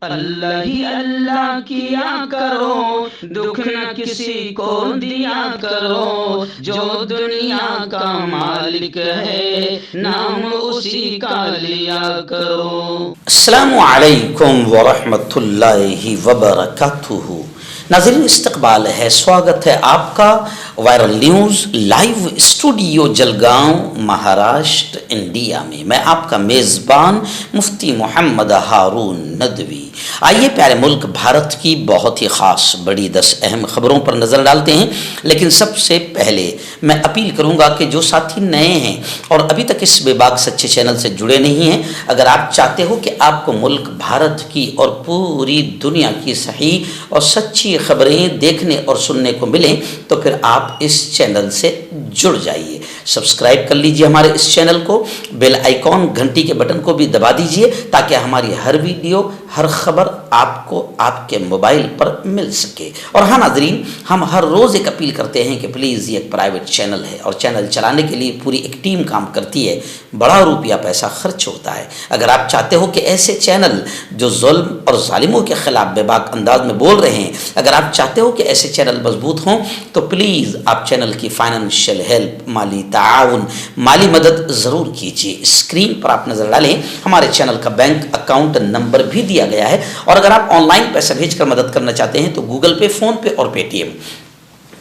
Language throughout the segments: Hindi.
अल्लाह ही अल्लाह किया करो, दुख न किसी को दिया करो। जो दुनिया का मालिक है, नाम उसी का लिया करो। अस्सलामु अलैकुम वरहमतुल्लाहि वबरकातुहू। नाज़रीन, इस्तकबाल है, स्वागत है आपका viral news live studio Jalgaon Maharashtra India में। मैं आपका मेज़बान मुफ्ती मोहम्मद हारून नदवी। आइए प्यारे मुल्क भारत की बहुत ही ख़ास बड़ी 10 अहम खबरों पर नज़र डालते हैं। लेकिन सबसे पहले मैं अपील करूंगा कि जो साथी नए हैं और अभी तक इस बेबाक सच्चे चैनल से जुड़े नहीं हैं, अगर आप चाहते हो कि आपको मुल्क भारत की और पूरी दुनिया की सही और सच्ची खबरें देखने और सुनने को मिलें, तो फिर आप इस चैनल से जुड़ जाइए। सब्सक्राइब कर लीजिए हमारे इस चैनल को, बेल आइकॉन घंटी के बटन को भी दबा दीजिए ताकि हमारी हर वीडियो हर खबर आपको आपके मोबाइल पर मिल सके। और हाँ नाजरीन, हम हर रोज़ एक अपील करते हैं कि प्लीज़ ये एक प्राइवेट चैनल है और चैनल चलाने के लिए पूरी एक टीम काम करती है, बड़ा रुपया पैसा खर्च होता है। अगर आप चाहते हो कि ऐसे चैनल जो जुल्म और जालिमों के ख़िलाफ़ बेबाक अंदाज में बोल रहे हैं, अगर आप चाहते हो कि ऐसे चैनल मजबूत हों, तो प्लीज़ आप चैनल की फाइनेंशियल हेल्प, माली ताउन, माली मदद ज़रूर कीजिए। स्क्रीन पर आप नज़र डालें, हमारे चैनल का बैंक अकाउंट नंबर भी दिया गया है। और अगर आप ऑनलाइन पैसा भेजकर मदद करना चाहते हैं तो गूगल पे, फ़ोन पे और पेटीएम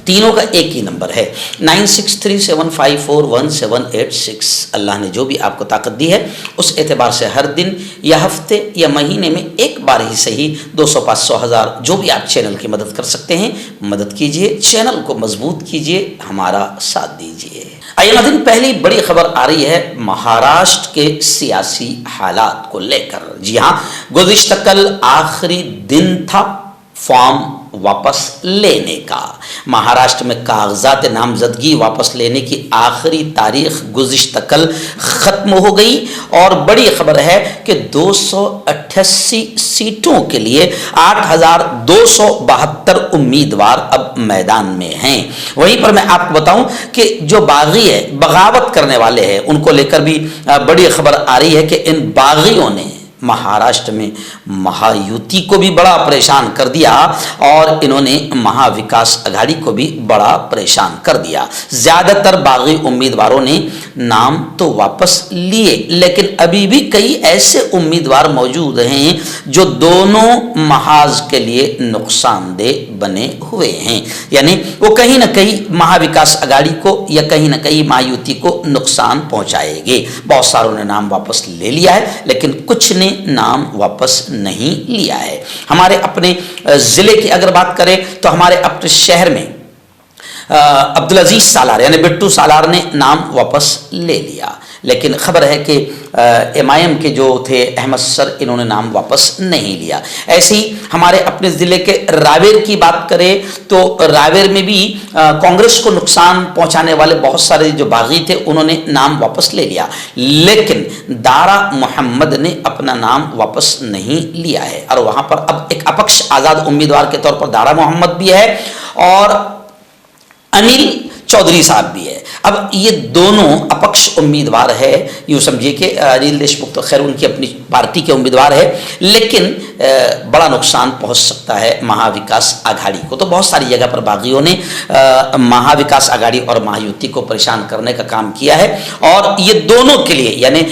तीनों का एक ही नंबर है 9637541786। अल्लाह ने जो भी आपको ताकत दी है उस एतबार से हर दिन या हफ्ते या महीने में एक बार ही सही 200, 500, 1000 जो भी आप चैनल की मदद कर सकते हैं, मदद कीजिए, चैनल को मजबूत कीजिए, हमारा साथ दीजिए। आइए नाज़रीन, पहली बड़ी खबर आ रही है महाराष्ट्र के सियासी हालात को लेकर। जी हाँ, गुज़िश्ता कल आखिरी दिन था फॉर्म वापस लेने का। महाराष्ट्र में कागजात नामजदगी वापस लेने की आखिरी तारीख गुज़िश्ता कल ख़त्म हो गई और बड़ी खबर है कि 288 सीटों के लिए 8272 उम्मीदवार अब मैदान में हैं। वहीं पर मैं आपको बताऊं कि जो बागी है, बगावत करने वाले हैं, उनको लेकर भी बड़ी खबर आ रही है कि इन बागियों ने महाराष्ट्र में महायुति को भी बड़ा परेशान कर दिया और इन्होंने महाविकास अघाड़ी को भी बड़ा परेशान कर दिया। ज़्यादातर बागी उम्मीदवारों ने नाम तो वापस लिए, लेकिन अभी भी कई ऐसे उम्मीदवार मौजूद हैं जो दोनों महाज के लिए नुकसानदेह बने हुए हैं। यानी वो कहीं ना कहीं महाविकास अघाड़ी को या कहीं ना कहीं महायुति को नुकसान पहुंचाएंगे। बहुत सारों ने नाम वापस ले लिया है, लेकिन कुछ ने नाम वापस नहीं लिया है। हमारे अपने जिले की अगर बात करें तो हमारे अपने शहर में अब्दुल अजीज सालार यानी बिट्टू सालार ने नाम वापस ले लिया, लेकिन खबर है कि MIM के जो थे अहमद सर, इन्होंने नाम वापस नहीं लिया। ऐसे ही हमारे अपने ज़िले के रावेर की बात करें तो रावेर में भी कांग्रेस को नुकसान पहुंचाने वाले बहुत सारे जो बागी थे उन्होंने नाम वापस ले लिया, लेकिन दारा मोहम्मद ने अपना नाम वापस नहीं लिया है और वहाँ पर अब एक अपक्ष आज़ाद उम्मीदवार के तौर पर दारा मोहम्मद भी है और अनिल चौधरी साहब भी है। अब ये दोनों अपक्ष उम्मीदवार है, यूँ समझिए कि अनिल देशमुख तो खैर उनकी अपनी पार्टी के उम्मीदवार है, लेकिन बड़ा नुकसान पहुंच सकता है महाविकास अघाड़ी को। तो बहुत सारी जगह पर बागियों ने महाविकास अघाड़ी और महायुति को परेशान करने का काम किया है और ये दोनों के लिए यानी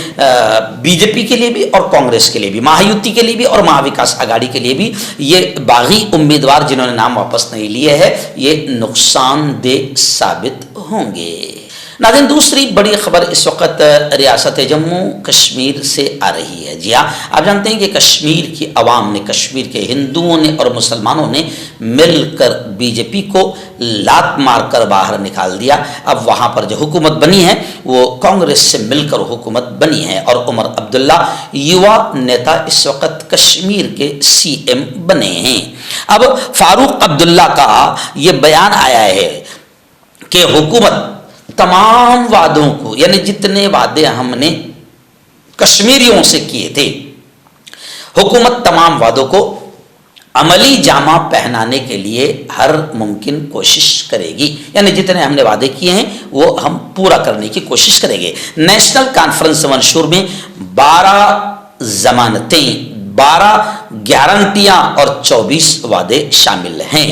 बीजेपी के लिए भी और कांग्रेस के लिए भी, महायुति के लिए भी और महाविकास अघाड़ी के लिए भी ये बागी उम्मीदवार जिन्होंने नाम वापस नहीं लिए हैं, ये नुकसानदेह साबित होंगे। नाज़रीन, दूसरी बड़ी खबर इस वक्त रियासत जम्मू कश्मीर से आ रही है। जी हाँ, आप जानते हैं कि कश्मीर की आवाम ने, कश्मीर के हिंदुओं ने और मुसलमानों ने मिलकर बीजेपी को लात मारकर बाहर निकाल दिया। अब वहाँ पर जो हुकूमत बनी है वो कांग्रेस से मिलकर हुकूमत बनी है और उमर अब्दुल्ला युवा नेता इस वक्त कश्मीर के CM बने हैं। अब फारूक अब्दुल्ला का ये बयान आया है कि हुकूमत तमाम वादों को, यानी जितने वादे हमने कश्मीरियों से किए थे, हुकूमत तमाम वादों को अमली जामा पहनाने के लिए हर मुमकिन कोशिश करेगी। यानी जितने हमने वादे किए हैं वो हम पूरा करने की कोशिश करेंगे। नेशनल कॉन्फ्रेंस मंशूर में 12 जमानतें, 12 गारंटियां और 24 वादे शामिल हैं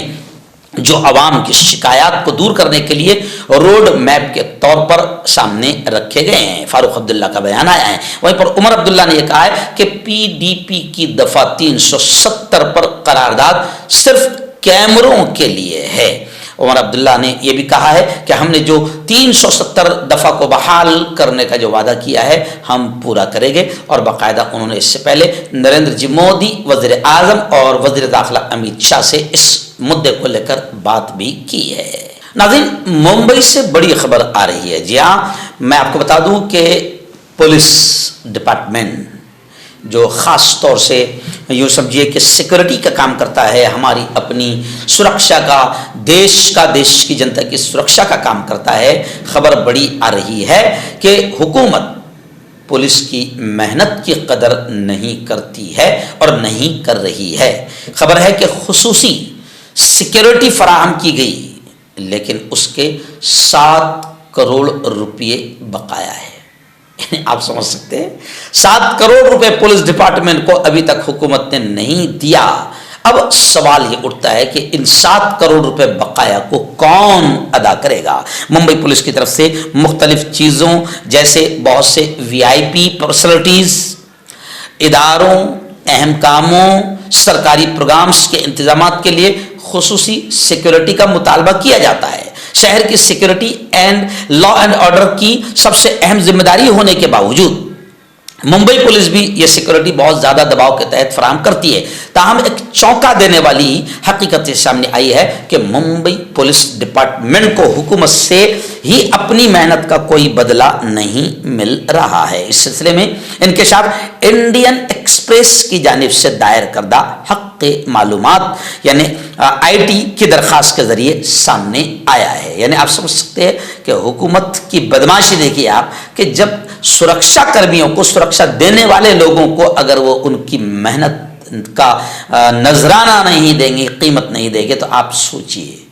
जो अवाम की शिकायत को दूर करने के लिए रोड मैप के तौर पर सामने रखे गए हैं। फारूक अब्दुल्ला का बयान आया है। वहीं पर उमर अब्दुल्ला ने यह कहा है कि पीडीपी की दफा 370 पर करारदाद सिर्फ कैमरों के लिए है। उमर अब्दुल्ला ने यह भी कहा है कि हमने जो 370 दफ़ा को बहाल करने का जो वादा किया है हम पूरा करेंगे। और बाकायदा उन्होंने इससे पहले नरेंद्र जी मोदी, वज़ीर आज़म और वज़ीर दाखिला अमित शाह से इस मुद्दे को लेकर बात भी की है। नाज़रीन, मुंबई से बड़ी खबर आ रही है। जी हाँ, मैं आपको बता दूं कि पुलिस डिपार्टमेंट जो ख़ास तौर से यूँ समझिए कि सिक्योरिटी का काम करता है, हमारी अपनी सुरक्षा का, देश की जनता की सुरक्षा का काम करता है, खबर बड़ी आ रही है कि हुकूमत पुलिस की मेहनत की कदर नहीं करती है और नहीं कर रही है। खबर है कि खुसूसी सिक्योरिटी फराहम की गई लेकिन उसके 7 करोड़ रुपये बकाया है। आप समझ सकते हैं, 7 करोड़ रुपए पुलिस डिपार्टमेंट को अभी तक हुकूमत ने नहीं दिया। अब सवाल ये उठता है कि इन 7 करोड़ रुपए बकाया को कौन अदा करेगा। मुंबई पुलिस की तरफ से मुख्तलिफ चीज़ों जैसे बहुत से वीआईपी फैसिलिटीज, इदारों, अहम कामों, सरकारी प्रोग्राम्स के इंतजामात के लिए खुसूसी सिक्योरिटी का मुतालबा किया जाता है। शहर की security and law and order की सबसे अहम जिम्मेदारी होने के बावजूद मुंबई पुलिस भी ये सिक्योरिटी बहुत ज़्यादा दबाव के तहत फराहम करती है। ताहम एक चौंका देने वाली हकीकत सामने आई है कि मुंबई पुलिस डिपार्टमेंट को हुकूमत से ही अपनी मेहनत का कोई बदला नहीं मिल रहा है। इस सिलसिले में इंकशाफ इंडियन एक्सप्रेस की जानिब से दायर करदा हक मालूमात यानी आईटी की दरखास्त के जरिए सामने आया है। यानी आप समझ सकते हैं कि हुकूमत की बदमाशी देखिए आप कि जब सुरक्षा कर्मियों को, सुरक्षा देने वाले लोगों को अगर वो उनकी मेहनत का नजराना नहीं देंगे, कीमत नहीं देंगे, तो आप सोचिए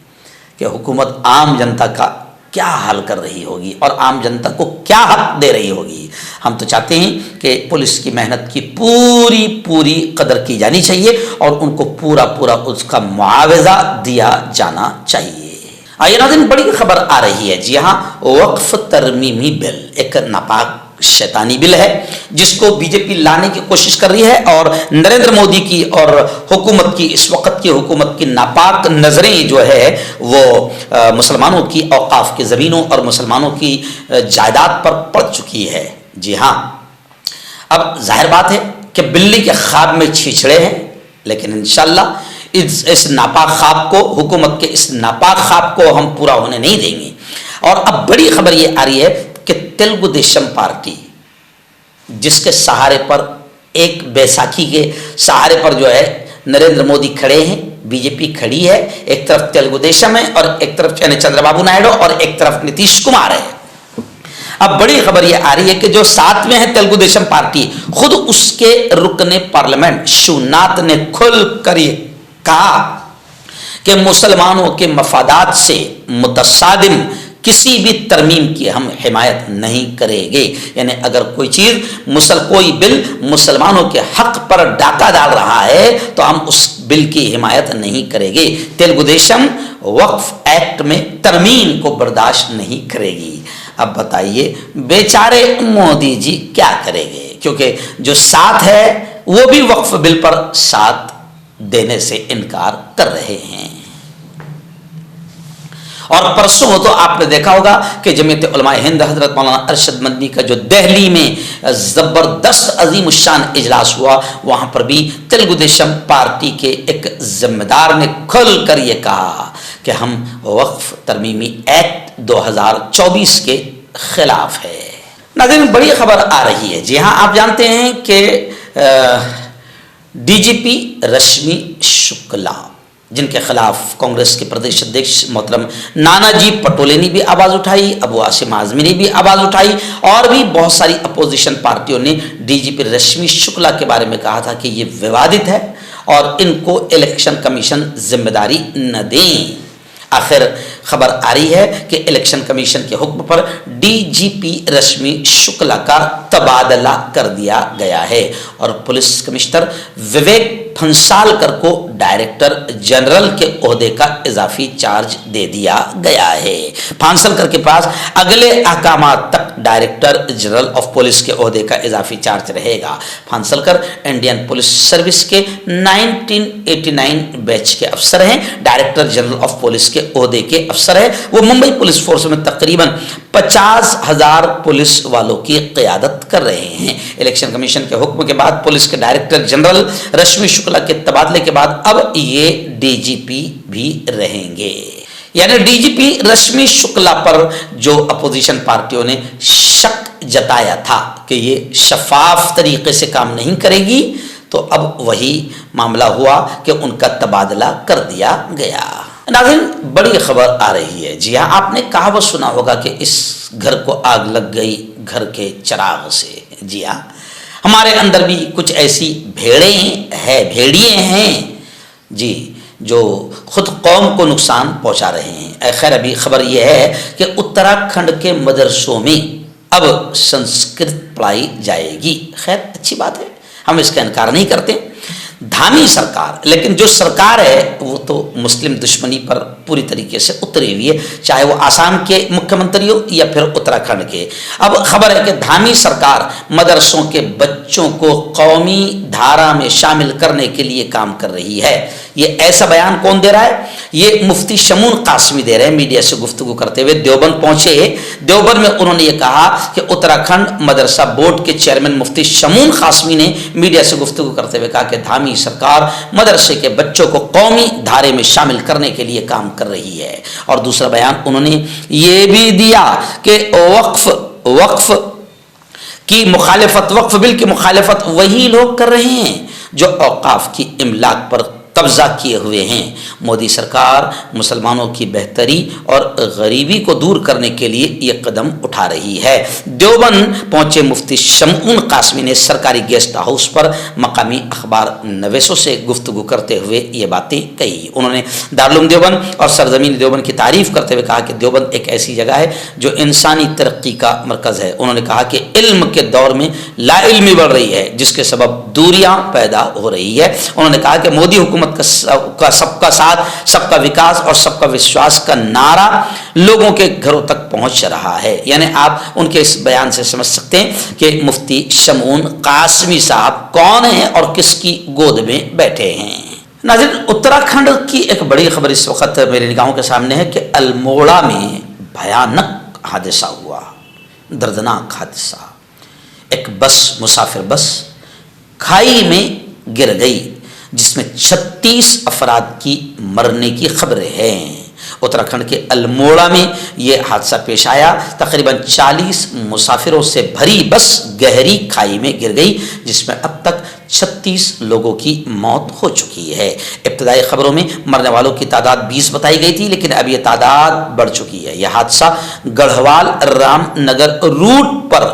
कि हुकूमत आम जनता का क्या हाल कर रही होगी और आम जनता को क्या हक दे रही होगी। हम तो चाहते हैं कि पुलिस की मेहनत की पूरी कदर की जानी चाहिए और उनको पूरा उसका मुआवजा दिया जाना चाहिए। आइए नाज़रीन, बड़ी खबर आ रही है। जी हाँ, वक्फ तरमीमी बिल एक नापाक शैतानी बिल है जिसको बीजेपी लाने की कोशिश कर रही है और नरेंद्र मोदी की और हुकूमत की, इस वक्त की हुकूमत की नापाक नज़रें जो है वो मुसलमानों की औकाफ की ज़मीनों और मुसलमानों की जायदाद पर पड़ चुकी है। जी हाँ, अब जाहिर बात है कि बिल्ली के ख्वाब में छीछड़े हैं, लेकिन इंशाल्लाह इस नापाक ख्वाब को, हुकूमत के इस नापाक ख्वाब को हम पूरा होने नहीं देंगे। और अब बड़ी खबर ये आ रही है कि तेलुगु देशम पार्टी जिसके सहारे पर, एक बैसाखी के सहारे पर जो है नरेंद्र मोदी खड़े हैं, बीजेपी खड़ी है, एक तरफ तेलुगु देशम है और एक तरफ यानी चंद्रबाबू नायडू और एक तरफ नीतीश कुमार है। अब बड़ी खबर यह आ रही है कि जो साथ में है तेलुगु देशम पार्टी, खुद उसके रुकने पार्लियामेंट शिवनाथ ने खुल कर कहा कि मुसलमानों के मफादात से मुतसादिम किसी भी तरमीम की हम हिमायत नहीं करेंगे। यानी अगर कोई कोई बिल मुसलमानों के हक पर डाका डाल रहा है तो हम उस बिल की हिमायत नहीं करेंगे। तेलुगु देशम वक्फ एक्ट में तरमीम को बर्दाश्त नहीं करेगी। अब बताइए बेचारे मोदी जी क्या करेंगे, क्योंकि जो साथ है वो भी वक्फ बिल पर साथ देने से इनकार कर रहे हैं। और परसों तो आपने देखा होगा कि जमीयत उलमा हिंद हजरत मौलाना अरशद मदनी का जो दिल्ली में ज़बरदस्त अजीम शान इजलास हुआ, वहाँ पर भी तेलुगु देशम पार्टी के एक जिम्मेदार ने खुल कर ये कहा कि हम वक्फ तरमीमी एक्ट 2024 के खिलाफ है। नाज़रीन, बड़ी खबर आ रही है। जी हाँ, आप जानते हैं कि डीजीपी रश्मि शुक्ला जिनके खिलाफ कांग्रेस के प्रदेश अध्यक्ष मोहतरम नानाजी पटोले ने भी आवाज़ उठाई, अबू आसिम आज़मी ने भी आवाज़ उठाई और भी बहुत सारी अपोजिशन पार्टियों ने डीजीपी रश्मि शुक्ला के बारे में कहा था कि ये विवादित है और इनको इलेक्शन कमीशन जिम्मेदारी न दें। आखिर खबर आ रही है कि इलेक्शन कमीशन के हुक्म पर डीजीपी रश्मि शुक्ला का तबादला कर दिया गया है और पुलिस कमिश्नर विवेक फंसालकर को डायरेक्टर जनरल के ओहदे का इजाफी चार्ज दे दिया गया है। फांसलकर के पास अगले अहकामात तक डायरेक्टर जनरल ऑफ पुलिस के ओहदे का इजाफी चार्ज रहेगा। फांसलकर इंडियन पुलिस सर्विस के 1989 बैच के अफसर हैं। डायरेक्टर जनरल ऑफ पुलिस के ओहदे के अफसर है। वो मुंबई पुलिस फोर्स में तकरीबन 50,000 पुलिस वालों की क़यादत कर रहे हैं। इलेक्शन कमीशन के हुक्म के बाद पुलिस के डायरेक्टर जनरल रश्मि शुक्ला के तबादले के बाद अब ये डीजीपी भी रहेंगे। यानी डीजीपी रश्मि शुक्ला पर जो अपोजिशन पार्टियों ने शक जताया था कि ये शफाफ तरीके से काम नहीं करेगी, तो अब वही मामला हुआ कि उनका तबादला कर दिया गया। नाज़रीन, बड़ी खबर आ रही है। जी हाँ, आपने कहावत सुना होगा कि इस घर को आग लग गई घर के चिराग से। जी हाँ, हमारे अंदर भी कुछ ऐसी भेड़िए हैं जी, जो खुद कौम को नुकसान पहुंचा रहे हैं। खैर, अभी खबर यह है कि उत्तराखंड के मदरसों में अब संस्कृत पढ़ाई जाएगी। खैर, अच्छी बात है, हम इसका इनकार नहीं करते। धामी सरकार, लेकिन जो सरकार है वो तो मुस्लिम दुश्मनी पर पूरी तरीके से उतरी हुई है, चाहे वो आसाम के मुख्यमंत्री हो या फिर उत्तराखंड के। अब खबर है कि धामी सरकार मदरसों के बच्चों को कौमी धारा में शामिल करने के लिए काम कर रही है। ये ऐसा बयान कौन दे रहा है? ये मुफ्ती शमून कासमी दे रहे हैं मीडिया से गुफ्तगू करते हुए। देवबंद पहुंचे, देवबंद में उन्होंने ये कहा कि उत्तराखंड मदरसा बोर्ड के चेयरमैन मुफ्ती शमून कासमी ने मीडिया से गुफ्तगू करते हुए कहा कि धामी सरकार मदरसे के बच्चों को कौमी धारे में शामिल करने के लिए काम कर रही है। और दूसरा बयान उन्होंने ये भी दिया कि वक्फ की मुखालिफत, वक्फ बिल की मुखालिफत वही लोग कर रहे हैं जो औकाफ की इमलाक पर कब्जा किए हुए हैं। मोदी सरकार मुसलमानों की बेहतरी और गरीबी को दूर करने के लिए ये कदम उठा रही है। देवबंद पहुंचे मुफ्ती शमून कासमी ने सरकारी गेस्ट हाउस पर मकामी अखबार नवीसों से गुफ्तगू करते हुए ये बातें कही। उन्होंने दारुल देवबंद और सरजमीन देवबंद की तारीफ करते हुए कहा कि देवबंद एक ऐसी जगह है जो इंसानी तरक्की का मरकज़ है। उन्होंने कहा कि इल्म के दौर में लाइल्मी बढ़ रही है, जिसके सबब दूरियां पैदा हो रही है। उन्होंने कहा कि मोदी हुकूमत का सबका साथ, सबका विकास और सबका विश्वास का नारा लोगों के घरों तक पहुंच रहा है। यानी आप उनके इस बयान से समझ सकते हैं कि मुफ्ती शमून कासमी साहब कौन हैं और किसकी गोद में बैठे हैं। नाज़रीन, उत्तराखंड की एक बड़ी खबर इस वक्त मेरी निगाहों के सामने है कि अल्मोड़ा में भयानक हादसा हुआ, दर्दनाक हादसा। एक बस, मुसाफिर बस खाई में गिर गई, जिसमें 36 अफराद की मरने की खबरें हैं। उत्तराखंड के अल्मोड़ा में यह हादसा पेश आया। तकरीबन 40 मुसाफिरों से भरी बस गहरी खाई में गिर गई, जिसमें अब तक 36 लोगों की मौत हो चुकी है। इब्तदाई खबरों में मरने वालों की तादाद 20 बताई गई थी, लेकिन अब यह तादाद बढ़ चुकी है। यह हादसा गढ़वाल रामनगर रूट पर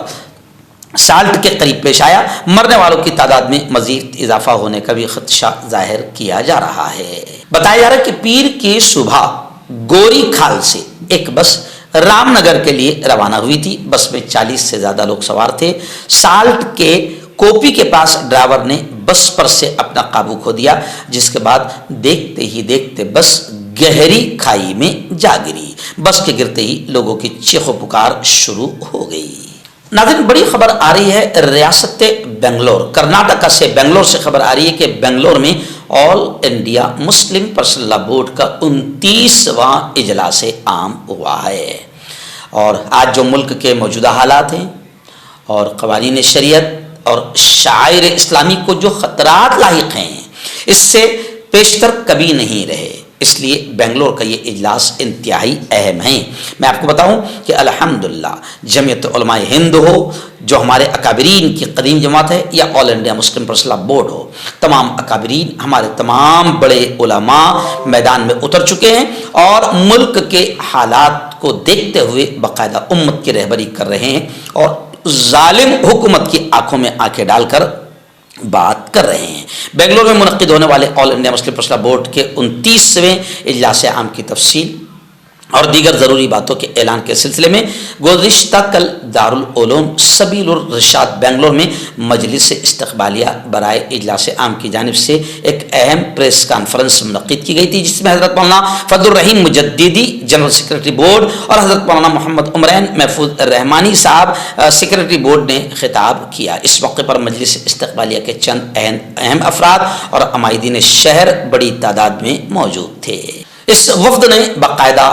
साल्ट के करीब पेश आया। मरने वालों की तादाद में मजीद इजाफा होने का भी खदशा जाहिर किया जा रहा है। बताया जा रहा है कि पीर की सुबह गोरी खाल से एक बस रामनगर के लिए रवाना हुई थी। बस में 40 से ज्यादा लोग सवार थे। साल्ट के कोपी के पास ड्राइवर ने बस पर से अपना काबू खो दिया, जिसके बाद देखते ही देखते बस गहरी खाई में जा गिरी। बस के गिरते ही लोगों की चीखो पुकार शुरू हो गई। नाज़रीन, बड़ी खबर आ रही है रियासत बेंगलोर, कर्नाटका से बेंगलोर से खबर आ रही है कि बेंगलोर में all India Muslim personal law board का 29वां इजलास आम हुआ है। और आज जो मुल्क के मौजूदा हालात हैं और क़वानीन शरीयत और शायर इस्लामी को जो ख़तरात लाहिक हैं, इससे पेशतर कभी नहीं रहे। इसलिए बेंगलोर का ये इजलास इंतहाई अहम है। मैं आपको बताऊं कि अल्हम्दुलिल्लाह जमीयत उलमाए हिंद हो, जो हमारे अकाबरीन की कदीम जमात है, या all India Muslim personal law board हो, तमाम अकाबरीन, हमारे तमाम बड़े उलमा मैदान में उतर चुके हैं और मुल्क के हालात को देखते हुए बाकायदा उम्मत की रहबरी कर रहे हैं और जालिम हुकूमत की आंखों में आंखें डालकर बात कर रहे हैं। बेंगलोर में मुनक्किद होने वाले all India Muslim personal law board के 29वें इजलास आम की तफसील और दीगर ज़रूरी बातों के ऐलान के सिलसिले में गुज़िश्ता कल दारुल उलूम सबीलुर रिशाद बेंगलोर में मजलिस इस्तक़बालिया बराए इजलास आम की जानिब से एक अहम प्रेस कॉन्फ्रेंस मुनक़्क़िद की गई थी, जिसमें हज़रत मौलाना फजलुर रहीम मुजद्दिदी जनरल सेक्रेटरी बोर्ड और हज़रत मौलाना मोहम्मद उमरैन महफूज रहमानी साहब सेक्रेटरी बोर्ड ने खिताब किया। इस मौके पर मजलिस इस्तक़बालिया के चंद अहम अफराद और अमायदीन शहर बड़ी तादाद में मौजूद थे। इस वफ़द ने बाकायदा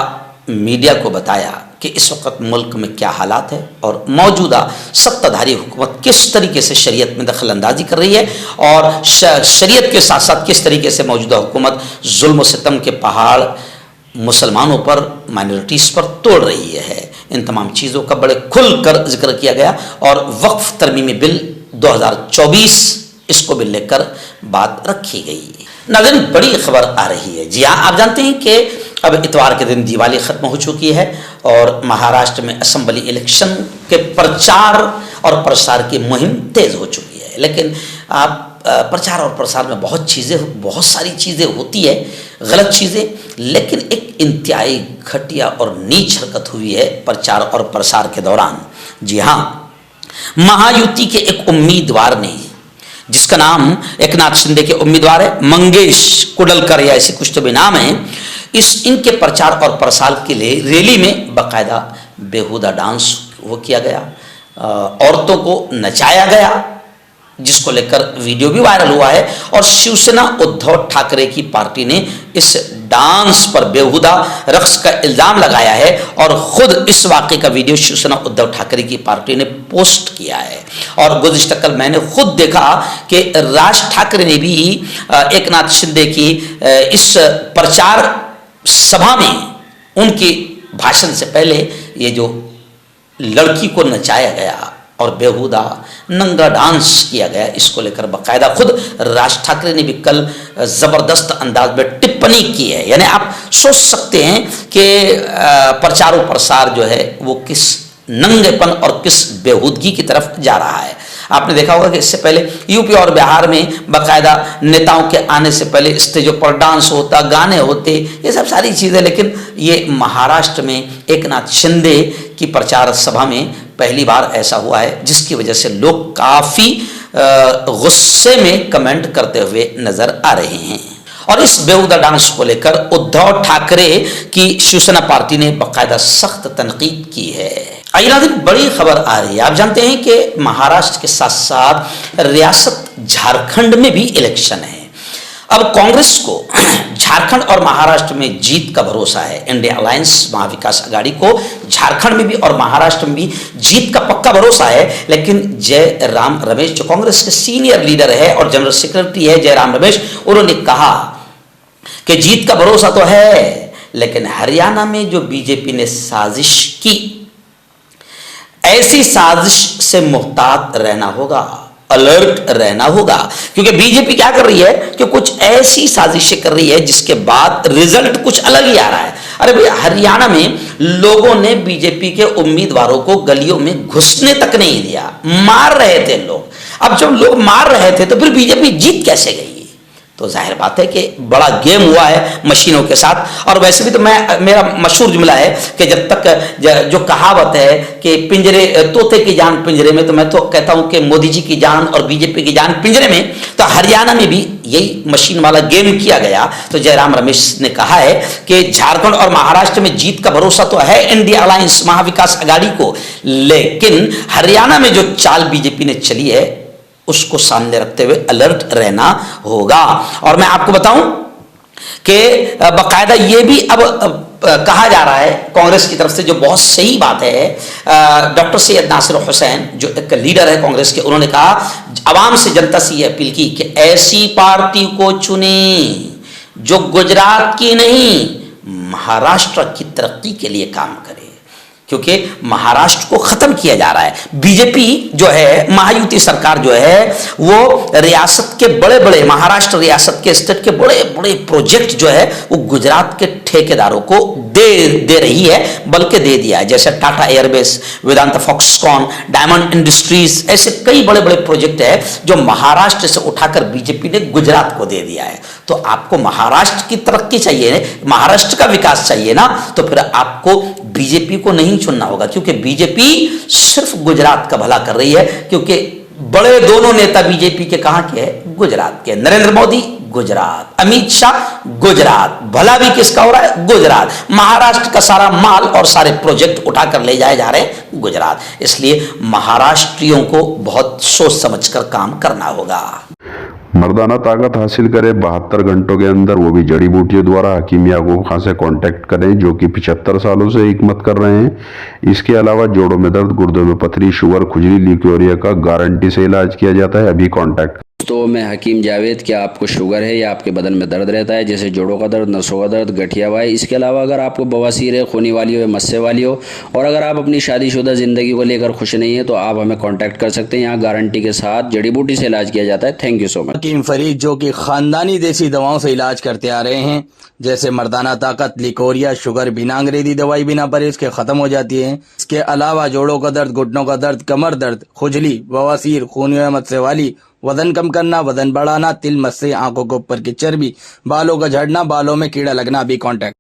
मीडिया को बताया कि इस वक्त मुल्क में क्या हालात है और मौजूदा सत्ताधारी हुकूमत किस तरीके से शरीयत में दखल अंदाजी कर रही है और शरीयत के साथ साथ किस तरीके से मौजूदा हुकूमत जुल्म सितम के पहाड़ मुसलमानों पर, माइनॉरिटीज़ पर तोड़ रही है। इन तमाम चीज़ों का बड़े खुलकर जिक्र किया गया और वक्फ तरमीमी बिल 2024 इसको भी लेकर बात रखी गई। नाज़रीन, बड़ी खबर आ रही है। जी हाँ, आप जानते हैं कि अब इतवार के दिन दिवाली ख़त्म हो चुकी है और महाराष्ट्र में असेंबली इलेक्शन के प्रचार और प्रसार की मुहिम तेज़ हो चुकी है। लेकिन आप प्रचार और प्रसार में बहुत सारी चीज़ें होती है, गलत चीज़ें, लेकिन एक इंतहाई घटिया और नीच हरकत हुई है प्रचार और प्रसार के दौरान। जी हाँ, महायुति के एक उम्मीदवार ने, जिसका नाम एकनाथ शिंदे के उम्मीदवार है, मंगेश कुडलकर या ऐसे कुछ तो भी नाम है, इनके प्रचार और प्रसार के लिए रैली में बाकायदा बेहुदा डांस वो किया गया, औरतों को नचाया गया, जिसको लेकर वीडियो भी वायरल हुआ है। और शिवसेना उद्धव ठाकरे की पार्टी ने इस डांस पर बेहुदा रक्स का इल्ज़ाम लगाया है और ख़ुद इस वाक़े का वीडियो शिवसेना उद्धव ठाकरे की पार्टी ने पोस्ट किया है। और गुज़िश्ता कल मैंने खुद देखा कि राज ठाकरे ने भी एकनाथ शिंदे की इस प्रचार सभा में उनके भाषण से पहले ये जो लड़की को नचाया गया और बेहुदा नंगा डांस किया गया, इसको लेकर बाकायदा खुद राज ठाकरे ने भी कल ज़बरदस्त अंदाज में टिप्पणी की है। यानी आप सोच सकते हैं कि प्रचार और प्रसार जो है वो किस नंगेपन और किस बेहूदगी की तरफ जा रहा है। आपने देखा होगा कि इससे पहले यूपी और बिहार में बाकायदा नेताओं के आने से पहले स्टेजों पर डांस होता, गाने होते, ये सब सारी चीज़ें, लेकिन ये महाराष्ट्र में एकनाथ शिंदे की प्रचार सभा में पहली बार ऐसा हुआ है, जिसकी वजह से लोग काफ़ी गुस्से में कमेंट करते हुए नजर आ रहे हैं। और इस बेहुदा डांस को लेकर उद्धव ठाकरे की शिवसेना पार्टी ने बाकायदा सख्त तनकीद की है। आइए नाज़रीन, बड़ी खबर आ रही है। आप जानते हैं कि महाराष्ट्र के साथ साथ रियासत झारखंड में भी इलेक्शन है। अब कांग्रेस को झारखंड और महाराष्ट्र में जीत का भरोसा है। इंडिया अलायंस महाविकास अघाड़ी को झारखंड में भी और महाराष्ट्र में भी जीत का पक्का भरोसा है। लेकिन जयराम रमेश, जो कांग्रेस के सीनियर लीडर है और जनरल सेक्रेटरी है जयराम रमेश, उन्होंने कहा कि जीत का भरोसा तो है, लेकिन हरियाणा में जो बीजेपी ने साजिश की, ऐसी साजिश से मुहतात रहना होगा, अलर्ट रहना होगा। क्योंकि बीजेपी क्या कर रही है कि कुछ ऐसी साजिशें कर रही है जिसके बाद रिजल्ट कुछ अलग ही आ रहा है। अरे भाई, हरियाणा में लोगों ने बीजेपी के उम्मीदवारों को गलियों में घुसने तक नहीं दिया, मार रहे थे लोग। अब जब लोग मार रहे थे तो फिर बीजेपी जीत कैसे गई? तो जाहिर बात है कि बड़ा गेम हुआ है मशीनों के साथ। और वैसे भी तो मेरा मशहूर जुमला है कि जब तक जो कहावत है कि पिंजरे तोते की जान पिंजरे में, तो मैं तो कहता हूं कि मोदी जी की जान और बीजेपी की जान पिंजरे में। तो हरियाणा में भी यही मशीन वाला गेम किया गया। तो जयराम रमेश ने कहा है कि झारखंड और महाराष्ट्र में जीत का भरोसा तो है इंडिया अलायंस महाविकास अघाड़ी को, लेकिन हरियाणा में जो चाल बीजेपी ने चली है उसको सामने रखते हुए अलर्ट रहना होगा। और मैं आपको बताऊं कि बाकायदा ये भी अब कहा जा रहा है कांग्रेस की तरफ से, जो बहुत सही बात है, डॉक्टर सैयद नासिर हुसैन जो एक लीडर है कांग्रेस के, उन्होंने कहा, आवाम से जनता से ये अपील की कि ऐसी पार्टी को चुने जो गुजरात की नहीं, महाराष्ट्र की तरक्की के लिए काम करे। क्योंकि महाराष्ट्र को खत्म किया जा रहा है। बीजेपी जो है, महायुति सरकार जो है, वो रियासत के बड़े बड़े, महाराष्ट्र रियासत के स्टेट के बड़े बड़े प्रोजेक्ट जो है वो गुजरात के ठेकेदारों को दे रही है, बल्कि दे दिया है। जैसे Tata airbase, Vedanta Foxconn, diamond industries, ऐसे कई बड़े बड़े प्रोजेक्ट है जो महाराष्ट्र से उठाकर बीजेपी ने गुजरात को दे दिया है। तो आपको महाराष्ट्र की तरक्की चाहिए, महाराष्ट्र का विकास चाहिए ना, तो फिर आपको बीजेपी को नहीं चुनना होगा, क्योंकि बीजेपी सिर्फ गुजरात का भला कर रही है। क्योंकि बड़े दोनों नेता बीजेपी के कहां के हैं? गुजरात के। नरेंद्र मोदी गुजरात, अमित शाह गुजरात, भला भी किसका हो रहा है? गुजरात। महाराष्ट्र का सारा माल और सारे प्रोजेक्ट उठाकर ले जाए जा रहे हैं गुजरात। इसलिए महाराष्ट्रियों को बहुत सोच समझकर काम करना होगा। मर्दाना ताकत हासिल करें 72 घंटों के अंदर, वो भी जड़ी बूटियों द्वारा। हकीम याकूब खान से कांटेक्ट करें, जो कि 75 सालों से हिकमत कर रहे हैं। इसके अलावा जोड़ों में दर्द, गुर्दों में पथरी, शुगर, खुजली, ल्यूकेरिया का गारंटी से इलाज किया जाता है। अभी कांटेक्ट। तो मैं हकीम जावेद, क्या आपको शुगर है या आपके बदन में दर्द रहता है, जैसे जोड़ों का दर्द, नसों का दर्द, गठिया वाई? इसके अलावा अगर आपको बवासीर है, खूनी वाली हो, मस्से वाली हो, और अगर आप अपनी शादीशुदा ज़िंदगी को लेकर खुश नहीं है, तो आप हमें कांटेक्ट कर सकते हैं। यहाँ गारंटी के साथ जड़ी बूटी से इलाज किया जाता है। Thank you so much. हकीम फरीद, जो कि खानदानी देसी दवाओं से इलाज करते आ रहे हैं, जैसे मर्दाना ताकत, लिकोरिया, शुगर, बिना अंग्रेजी दवाई, बिना परहेज के खत्म हो जाती है। इसके अलावा जोड़ों का दर्द, घुटनों का दर्द, कमर दर्द, खुजली, बवासीर, खूनी मस्से वाली, वजन कम करना, वजन बढ़ाना, तिल, मस्से, आंखों के ऊपर की चर्बी, बालों का झड़ना, बालों में कीड़ा लगना, भी कांटेक्ट।